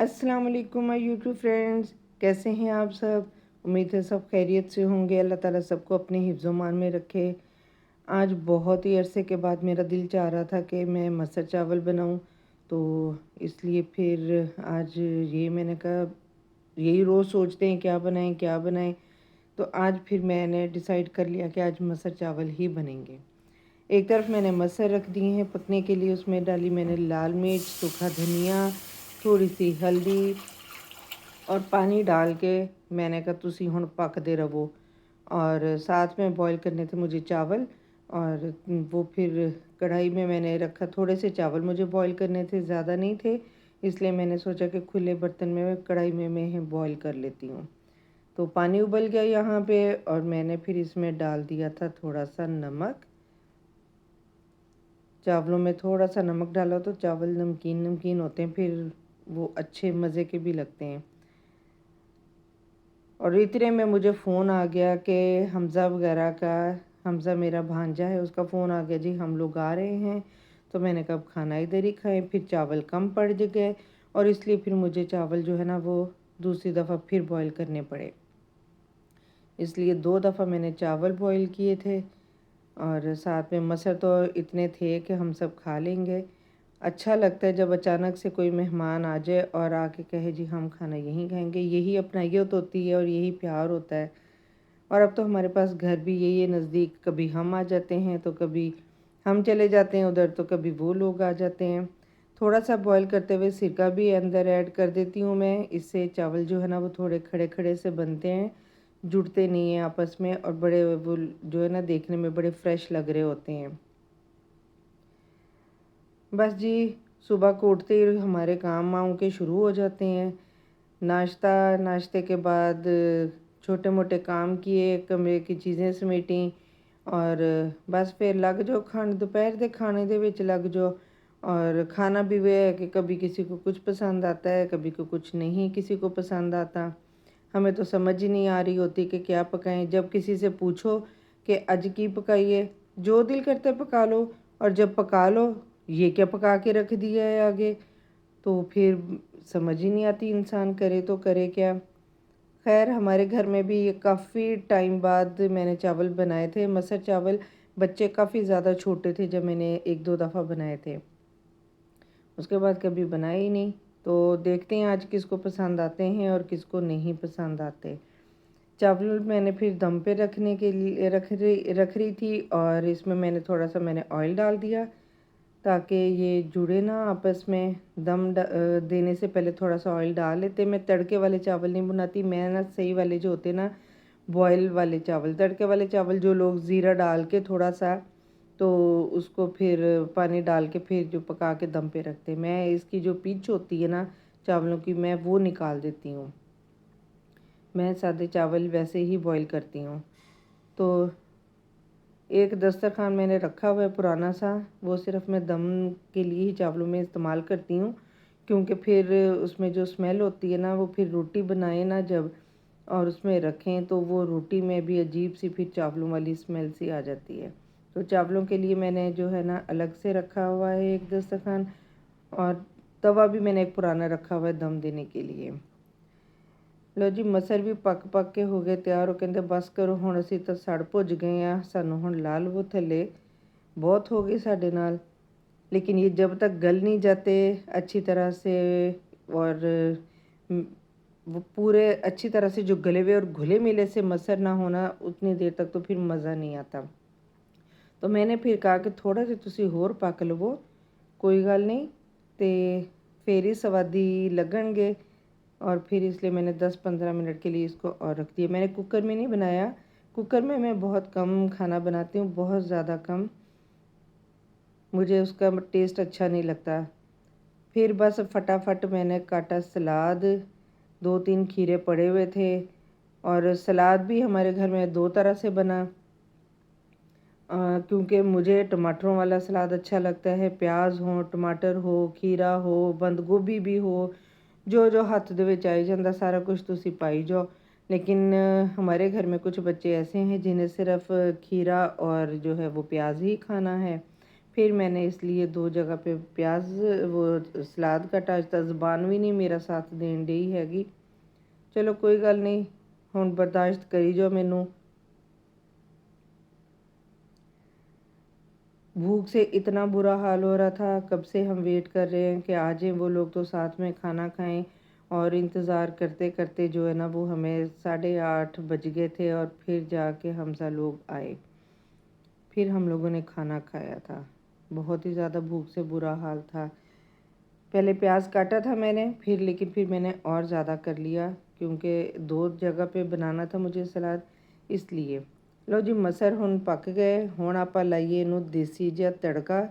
अस्सलाम वालेकुम my YouTube friends, कैसे हैं आप सब। उम्मीद है सब खैरियत से होंगे। अल्लाह ताला सबको अपने हिफ्ज़ मान में रखे। आज बहुत ही अरसे के बाद मेरा दिल चाह रहा था कि मैं मसर चावल बनाऊं, तो इसलिए फिर आज ये मैंने कहा, यही रोज़ सोचते हैं क्या बनाएं क्या बनाएं, तो आज फिर मैंने डिसाइड कर लिया कि आज मसर चावल ही बनेंगे। एक तरफ मैंने मसर रख दिए हैं पकने के लिए, उसमें डाली मैंने लाल मिर्च, सूखा धनिया, थोड़ी सी हल्दी और पानी डाल के मैंने कहा तुसी हुण पकते रहो। और साथ में बॉईल करने थे मुझे चावल, और वो फिर कढ़ाई में मैंने रखा। थोड़े से चावल मुझे बॉईल करने थे, ज़्यादा नहीं थे, इसलिए मैंने सोचा कि खुले बर्तन में कढ़ाई में मैं बॉईल कर लेती हूँ। तो पानी उबल गया यहाँ पे, और मैंने फिर इसमें डाल दिया था थोड़ा सा नमक। चावलों में थोड़ा सा नमक डाला तो चावल नमकीन नमकीन होते हैं, फिर वो अच्छे मज़े के भी लगते हैं। और इतने में मुझे फ़ोन आ गया कि हमज़ा वगैरह का, हमज़ा मेरा भांजा है, उसका फ़ोन आ गया, जी हम लोग आ रहे हैं। तो मैंने कहा खाना इधर ही खाएं। फिर चावल कम पड़ गए, और इसलिए फिर मुझे चावल जो है ना वो दूसरी दफ़ा फिर बॉईल करने पड़े। इसलिए 2 दफ़ा मैंने चावल बॉईल किए थे, और साथ में मसर तो इतने थे कि हम सब खा लेंगे। अच्छा लगता है जब अचानक से कोई मेहमान आ जाए और आके कहे जी हम खाना यहीं खाएंगे, यही अपनाइयत होती है और यही प्यार होता है। और अब तो हमारे पास घर भी यही है नज़दीक, कभी हम आ जाते हैं तो कभी हम चले जाते हैं उधर, तो कभी वो लोग आ जाते हैं। थोड़ा सा बॉईल करते हुए सिरका भी अंदर ऐड कर देती हूँ मैं, इससे चावल जो है ना वो थोड़े खड़े खड़े से बनते हैं, जुड़ते नहीं हैं आपस में, और बड़े वो जो है ना देखने में बड़े फ्रेश लग रहे होते हैं। बस जी, सुबह को उठते ही हमारे काम वाम के शुरू हो जाते हैं। नाश्ते के बाद छोटे मोटे काम किए, कमरे की चीज़ें समेटी, और बस फिर लग जाओ खाने, दोपहर के खाने दे विच लग जाओ। और खाना भी वह है कि कभी किसी को कुछ पसंद आता है, कभी को कुछ नहीं किसी को पसंद आता। हमें तो समझ ही नहीं आ रही होती कि क्या पकाएं। जब किसी से पूछो कि अज की पकाइए, जो दिल करता है पका लो, और जब पका लो ये क्या पका के रख दिया है आगे, तो फिर समझ ही नहीं आती इंसान करे तो करे क्या। खैर हमारे घर में भी काफ़ी टाइम बाद मैंने चावल बनाए थे, मसर चावल। बच्चे काफ़ी ज़्यादा छोटे थे जब मैंने 1-2 दफ़ा बनाए थे, उसके बाद कभी बनाए ही नहीं। तो देखते हैं आज किसको पसंद आते हैं और किसको नहीं पसंद आते। चावल मैंने फिर दम पे रखने के लिए रख रही थी, और इसमें थोड़ा सा मैंने ऑयल डाल दिया ताकि ये जुड़े ना आपस में। देने से पहले थोड़ा सा ऑयल डाल लेते। मैं तड़के वाले चावल नहीं बनाती, मैं ना सही वाले जो होते ना बॉयल वाले चावल, तड़के वाले चावल जो लोग ज़ीरा डाल के थोड़ा सा, तो उसको फिर पानी डाल के फिर जो पका के दम पे रखते, मैं इसकी जो पीच होती है ना चावलों की, मैं वो निकाल देती हूँ। मैं सादे चावल वैसे ही बॉईल करती हूँ। तो एक दस्तरखान मैंने रखा हुआ है पुराना सा, वो सिर्फ़ मैं दम के लिए ही चावलों में इस्तेमाल करती हूँ, क्योंकि फिर उसमें जो स्मेल होती है ना, वो फिर रोटी बनाए ना जब और उसमें रखें, तो वो रोटी में भी अजीब सी फिर चावलों वाली स्मेल सी आ जाती है। तो चावलों के लिए मैंने जो है ना अलग से रखा हुआ है एक दस्तरखान, और तवा भी मैंने एक पुराना रखा हुआ है दम देने के लिए। लो जी, मसर भी पक के हो गए तैयार। वो कहते बस करो हुण, असीं तो सड़ भुज गए हैं, सानू हुण ला लवो थल्ले, बहुत हो गई साडे नाल। लेकिन ये जब तक गल नहीं जाते अच्छी तरह से, और वो पूरे अच्छी तरह से जो गले हुए और घुले मिले से मसर ना होना, उतनी देर तक तो फिर मज़ा नहीं आता। तो मैंने फिर कहा कि थोड़ा जिहा तुसीं होर पक लवो, कोई गल नहीं, तो फिर ही स्वादी लगणगे। और फिर इसलिए मैंने 10-15 मिनट के लिए इसको और रख दिया। मैंने कुकर में नहीं बनाया, कुकर में मैं बहुत कम खाना बनाती हूँ, बहुत ज़्यादा कम, मुझे उसका टेस्ट अच्छा नहीं लगता। फिर बस फटाफट मैंने काटा सलाद, 2-3 खीरे पड़े हुए थे, और सलाद भी हमारे घर में 2 तरह से बना। क्योंकि मुझे टमाटरों वाला सलाद अच्छा लगता है, प्याज हो, टमाटर हो, खीरा हो, बंद गोभी भी हो, जो जो हत्थ दे विच आई जांदा सारा कुछ तुसी पाई जाओ। लेकिन हमारे घर में कुछ बच्चे ऐसे हैं जिन्हें सिर्फ खीरा और जो है वो प्याज ही खाना है। फिर मैंने इसलिए 2 जगह पे प्याज वो सलाद कटा, आज तक ज़ुबान भी नहीं मेरा साथ देन डई हैगी। चलो कोई गल नहीं, हुण बर्दाश्त करी जाओ मैनू। भूख से इतना बुरा हाल हो रहा था, कब से हम वेट कर रहे हैं कि आ जाएँ वो लोग तो साथ में खाना खाएं। और इंतज़ार करते करते जो है ना वो हमें 8:30 बज गए थे और फिर जाके हमसा लोग आए। फिर हम लोगों ने खाना खाया था। बहुत ही ज़्यादा भूख से बुरा हाल था। पहले प्याज काटा था मैंने, फिर मैंने और ज़्यादा कर लिया क्योंकि 2 जगह पे बनाना था मुझे सलाद, इसलिए। लो जी, मसर हुण पक गए। हुण आपां लाइए इनू देसी जिहा तड़का।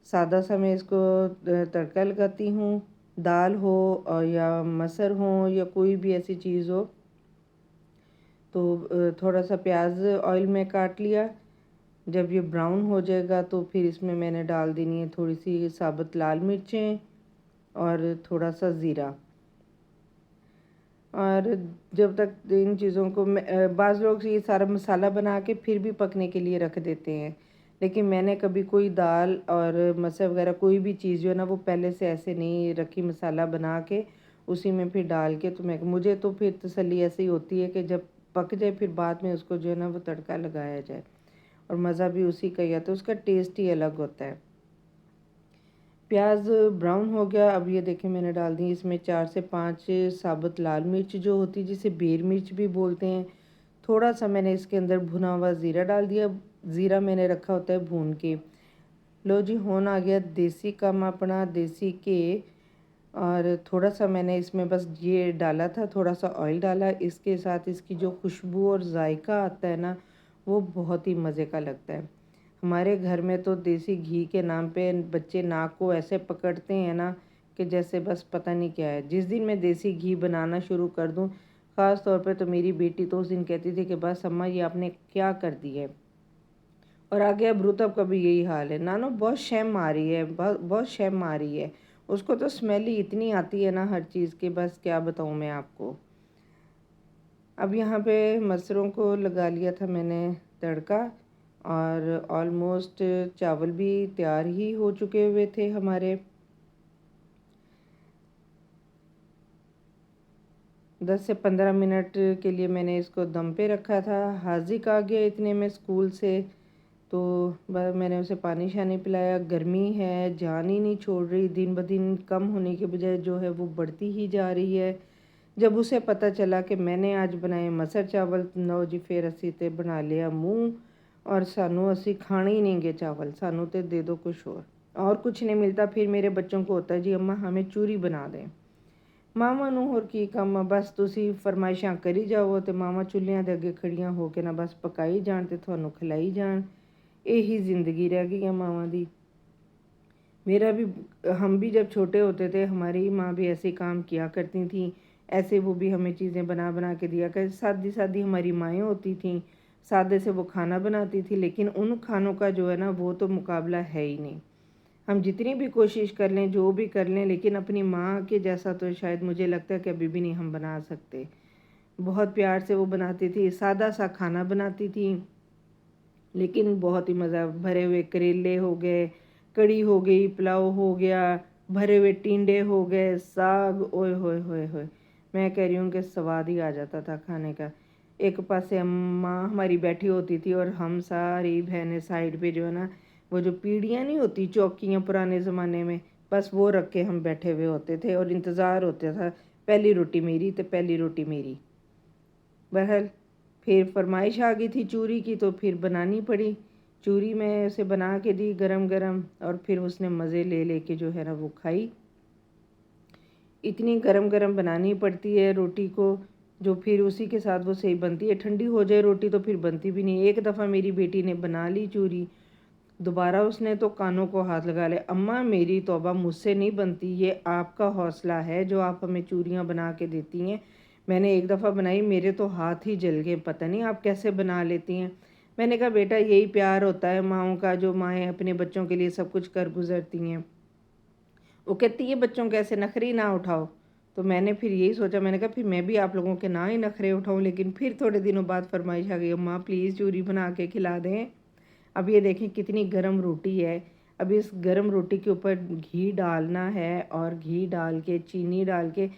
सादा सा मैं इसको तड़का लगाती हूँ। दाल हो और या मसर हो या कोई भी ऐसी चीज़ हो, तो थोड़ा सा प्याज ऑयल में काट लिया। जब ये ब्राउन हो जाएगा तो फिर इसमें मैंने डाल देनी है थोड़ी सी साबुत लाल मिर्चें और थोड़ा सा ज़ीरा। और जब तक इन चीज़ों को बाज़ लोग ये सारा मसाला बना के फिर भी पकने के लिए रख देते हैं, लेकिन मैंने कभी कोई दाल और मसर वगैरह कोई भी चीज़ जो है ना वो पहले से ऐसे नहीं रखी, मसाला बना के उसी में फिर डाल के। तो मुझे तो फिर तसल्ली ऐसी होती है कि जब पक जाए फिर बाद में उसको जो है ना वो तड़का लगाया जाए, और मज़ा भी उसी का ही आता है, उसका टेस्ट ही अलग होता है। प्याज ब्राउन हो गया। अब ये देखें मैंने डाल दी इसमें 4 से 5 साबुत लाल मिर्च जो होती है, जिसे बेर मिर्च भी बोलते हैं। थोड़ा सा मैंने इसके अंदर भुना हुआ ज़ीरा डाल दिया। ज़ीरा मैंने रखा होता है भून के। लो जी, होन आ गया देसी कम अपना देसी घी। और थोड़ा सा मैंने इसमें बस ये डाला था, थोड़ा सा ऑयल डाला। इसके साथ इसकी जो खुशबू और जायका आता है ना वो बहुत ही मज़े का लगता है। हमारे घर में तो देसी घी के नाम पे बच्चे नाक को ऐसे पकड़ते हैं ना कि जैसे बस पता नहीं क्या है। जिस दिन मैं देसी घी बनाना शुरू कर दूं, ख़ास तौर पे तो मेरी बेटी तो उस दिन कहती थी कि बस अम्मा ये आपने क्या कर दिया है। और आगे अब रुतब का भी यही हाल है, नानो बहुत शैम आ रही है, बहुत शैम आ रही है। उसको तो स्मेल ही इतनी आती है ना हर चीज़ की, बस क्या बताऊँ मैं आपको। अब यहाँ पे मसरों को लगा लिया था मैंने तड़का, और ऑलमोस्ट चावल भी तैयार ही हो चुके हुए थे हमारे। 10 से 15 मिनट के लिए मैंने इसको दम पे रखा था। हाजिक आ गया इतने में स्कूल से, तो मैंने उसे पानी शानी पिलाया। गर्मी है, जान ही नहीं छोड़ रही, दिन ब दिन कम होने के बजाय जो है वो बढ़ती ही जा रही है। जब उसे पता चला कि मैंने आज बनाए मसर चावल, लो जी फिर असी ते बना लिया मूँह, और सानू असी खाने ही नहीं गए चावल, सानू तो दे दो कुछ और कुछ नहीं मिलता। फिर मेरे बच्चों को होता है जी अम्मा हमें चूरी बना दें। मावां नूं होर की काम आ, बस तुसी फरमाइशां करी जाओ तो मावां चुल्हिਆਂ ਦੇ ਅੱਗੇ खड़ियां हो के ना बस पकाई जान ते ਤੁਹਾਨੂੰ खिलाई जान। यही ज़िंदगी रह गई है मावां दी। मेरा भी, हम भी जब छोटे होते थे हमारी माँ भी ऐसे काम किया करती थी। ऐसे वो भी हमें चीज़ें बना बना के दिया कर, सादी सादी हमारी माएँ होती थीं, सादे से वो खाना बनाती थी, लेकिन उन खानों का जो है ना वो तो मुकाबला है ही नहीं। हम जितनी भी कोशिश कर लें, जो भी कर लें, लेकिन अपनी माँ के जैसा तो शायद मुझे लगता है कि अभी भी नहीं हम बना सकते। बहुत प्यार से वो बनाती थी, सादा सा खाना बनाती थी, लेकिन बहुत ही मज़ा। भरे हुए करेले हो गए, कड़ी हो गई, पुलाव हो गया, भरे हुए टिंडे हो गए, साग, ओए होए होए होए। मैं कह रही हूँ कि स्वाद ही आ जाता था खाने का। एक पासे अम्मा हमारी बैठी होती थी और हम सारी बहनें साइड पे जो है ना वो जो पीढ़ियाँ नहीं होती चौकियाँ पुराने ज़माने में, बस वो रख के हम बैठे हुए होते थे और इंतज़ार होता था पहली रोटी मेरी तो पहली रोटी मेरी। बहरहाल फिर फरमाइश आ गई थी चूरी की, तो फिर बनानी पड़ी। चूरी मैं उसे बना के दी गरम गरम, और फिर उसने मज़े ले लेके जो है ना वो खाई। इतनी गरम गरम बनानी पड़ती है रोटी को, जो फिर उसी के साथ वो सही बनती है। ठंडी हो जाए रोटी तो फिर बनती भी नहीं। एक दफ़ा मेरी बेटी ने बना ली चूरी, दोबारा उसने तो कानों को हाथ लगा लिया, अम्मा मेरी तौबा मुझसे नहीं बनती, ये आपका हौसला है जो आप हमें चूरियाँ बना के देती हैं। मैंने एक दफ़ा बनाई, मेरे तो हाथ ही जल गए, पता नहीं आप कैसे बना लेती हैं। मैंने कहा बेटा यही प्यार होता है माँओं का, जो माएँ अपने बच्चों के लिए सब कुछ कर गुजरती हैं। वो कहती है बच्चों के ऐसे नखरे ना उठाओ। तो मैंने फिर यही सोचा, मैंने कहा फिर मैं भी आप लोगों के ना ही नखरे उठाऊँ। लेकिन फिर थोड़े दिनों बाद फरमाइश आ गई, अम्मा प्लीज़ चूरी बना के खिला दें। अब ये देखें कितनी गर्म रोटी है। अब इस गर्म रोटी के ऊपर घी डालना है और घी डाल के चीनी डाल के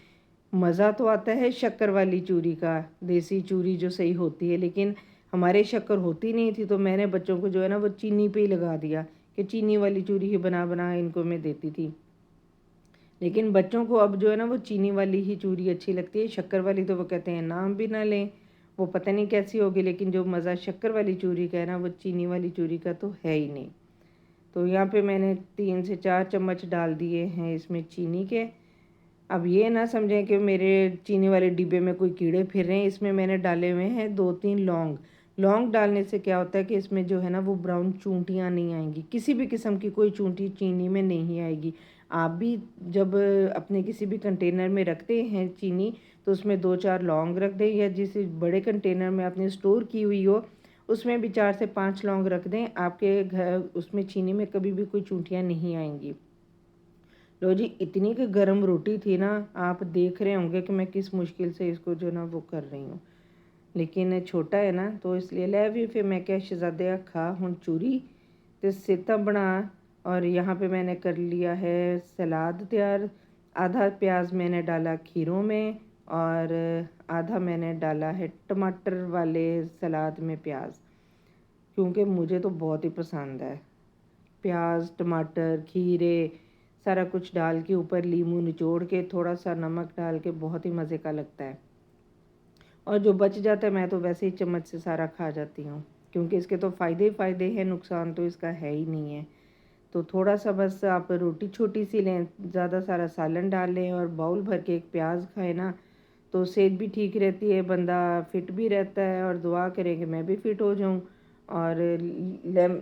मज़ा तो आता है शक्कर वाली चूरी का, देसी चूरी जो सही होती है, लेकिन हमारे शक्कर होती नहीं थी तो मैंने बच्चों को जो है ना वो चीनी पे ही लगा दिया कि चीनी वाली चूरी ही बना बना इनको मैं देती थी। लेकिन बच्चों को अब जो है ना वो चीनी वाली ही चूरी अच्छी लगती है, शक्कर वाली तो वो कहते हैं नाम भी ना लें, वो पता नहीं कैसी होगी, लेकिन जो मज़ा शक्कर वाली चूरी का है ना वो चीनी वाली चूरी का तो है ही नहीं। तो यहाँ पे मैंने 3 से 4 चम्मच डाल दिए हैं इसमें चीनी के। अब ये ना समझें कि मेरे चीनी वाले डिब्बे में कोई कीड़े फिर रहे हैं। इसमें मैंने डाले हुए हैं 2-3 लौंग। लौंग डालने से क्या होता है कि इसमें जो है ना वो ब्राउन चूंटियाँ नहीं आएंगी, किसी भी किस्म की कोई चूंटी चीनी में नहीं आएगी। आप भी जब अपने किसी भी कंटेनर में रखते हैं चीनी तो उसमें 2-4 लौंग रख दें, या जिस बड़े कंटेनर में आपने स्टोर की हुई हो उसमें भी 4 से 5 लौंग रख दें। आपके घर उसमें चीनी में कभी भी कोई चूंटियाँ नहीं आएंगी। लो जी, इतनी की गर्म रोटी थी ना, आप देख रहे होंगे कि मैं किस मुश्किल से इसको जो ना वो कर रही हूँ, लेकिन छोटा है ना तो इसलिए लै भी फिर मैं क्या शहजादिया खा हुन चूरी तो सेता बना। और यहाँ पे मैंने कर लिया है सलाद तैयार। आधा प्याज मैंने डाला खीरों में और आधा मैंने डाला है टमाटर वाले सलाद में प्याज, क्योंकि मुझे तो बहुत ही पसंद है प्याज टमाटर खीरे सारा कुछ डाल के ऊपर नींबू निचोड़ के थोड़ा सा नमक डाल के बहुत ही मज़े का लगता है। और जो बच जाता है मैं तो वैसे ही चम्मच से सारा खा जाती हूँ, क्योंकि इसके तो फ़ायदे ही फ़ायदे हैं, नुकसान तो इसका है ही नहीं है। तो थोड़ा सा बस आप रोटी छोटी सी लें, ज़्यादा सारा सालन डाल लें और बाउल भर के एक प्याज खाएं ना तो सेहत भी ठीक रहती है, बंदा फिट भी रहता है। और दुआ करें कि मैं भी फिट हो जाऊँ। और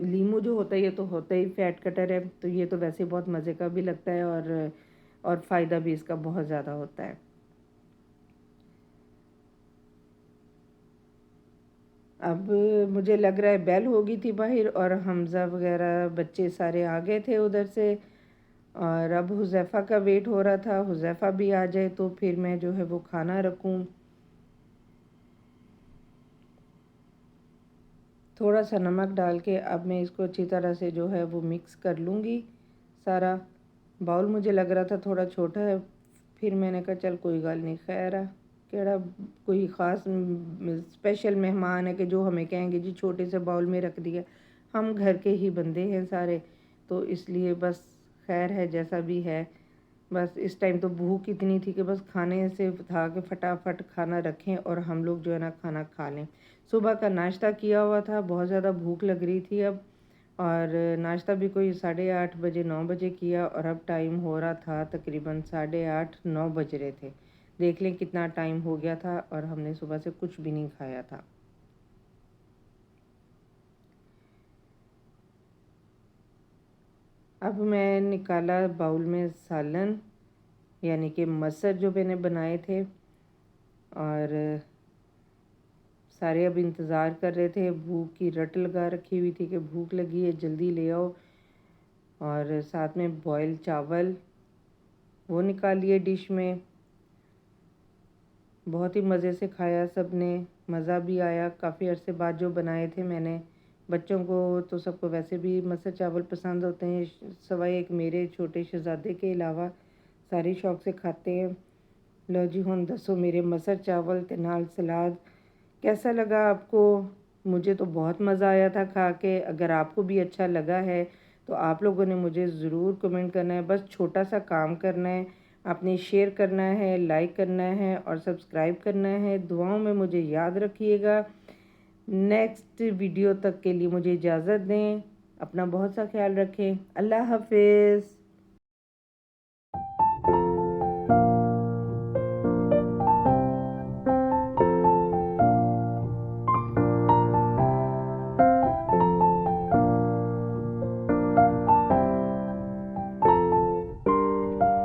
लीमू जो होता है ये तो होता ही फैट कटर है, तो ये तो वैसे बहुत मज़े का भी लगता है और फ़ायदा भी इसका बहुत ज़्यादा होता है। अब मुझे लग रहा है बेल हो गई थी बाहर और हमज़ा वगैरह बच्चे सारे आ गए थे उधर से, और अब हुज़ैफ़ा का वेट हो रहा था, हुज़ैफ़ा भी आ जाए तो फिर मैं जो है वो खाना रखूं। थोड़ा सा नमक डाल के अब मैं इसको अच्छी तरह से जो है वो मिक्स कर लूँगी सारा। बाउल मुझे लग रहा था थोड़ा छोटा है, फिर मैंने कहा चल कोई गल नहीं, खैर है केड़ा कोई ख़ास स्पेशल मेहमान है कि जो हमें कहेंगे जी छोटे से बाउल में रख दिया। हम घर के ही बंदे हैं सारे, तो इसलिए बस खैर है जैसा भी है। बस इस टाइम तो भूख इतनी थी कि बस खाने से था कि फटाफट खाना रखें और हम लोग जो है ना खाना खा लें। सुबह का नाश्ता किया हुआ था, बहुत ज़्यादा भूख लग रही थी अब, और नाश्ता भी कोई 8:30 बजे 9 बजे किया और अब टाइम हो रहा था तकरीबन 8:30-9 बज रहे थे। देख लें कितना टाइम हो गया था और हमने सुबह से कुछ भी नहीं खाया था। अब मैं निकाला बाउल में सालन, यानी कि मसर जो मैंने बनाए थे, और सारे अब इंतज़ार कर रहे थे, भूख की रट लगा रखी हुई थी कि भूख लगी है जल्दी ले आओ। और साथ में बॉयल चावल वो निकाल लिए डिश में। बहुत ही मज़े से खाया सब ने, मज़ा भी आया। काफ़ी अरसे बाद जो बनाए थे मैंने, बच्चों को तो सबको वैसे भी मसर चावल पसंद होते हैं, सवाए एक मेरे छोटे शहज़ादे के अलावा सारे शौक़ से खाते हैं। लो जी हुण दसो मेरे मसर चावल ते नाल सलाद कैसा लगा आपको। मुझे तो बहुत मज़ा आया था खा के। अगर आपको भी अच्छा लगा है तो आप लोगों ने मुझे ज़रूर कमेंट करना है। बस छोटा सा काम करना है, आपने शेयर करना है, लाइक करना है और सब्सक्राइब करना है। दुआओं में मुझे याद रखिएगा। नेक्स्ट वीडियो तक के लिए मुझे इजाज़त दें। अपना बहुत सा ख्याल रखें। अल्लाह हाफिज़।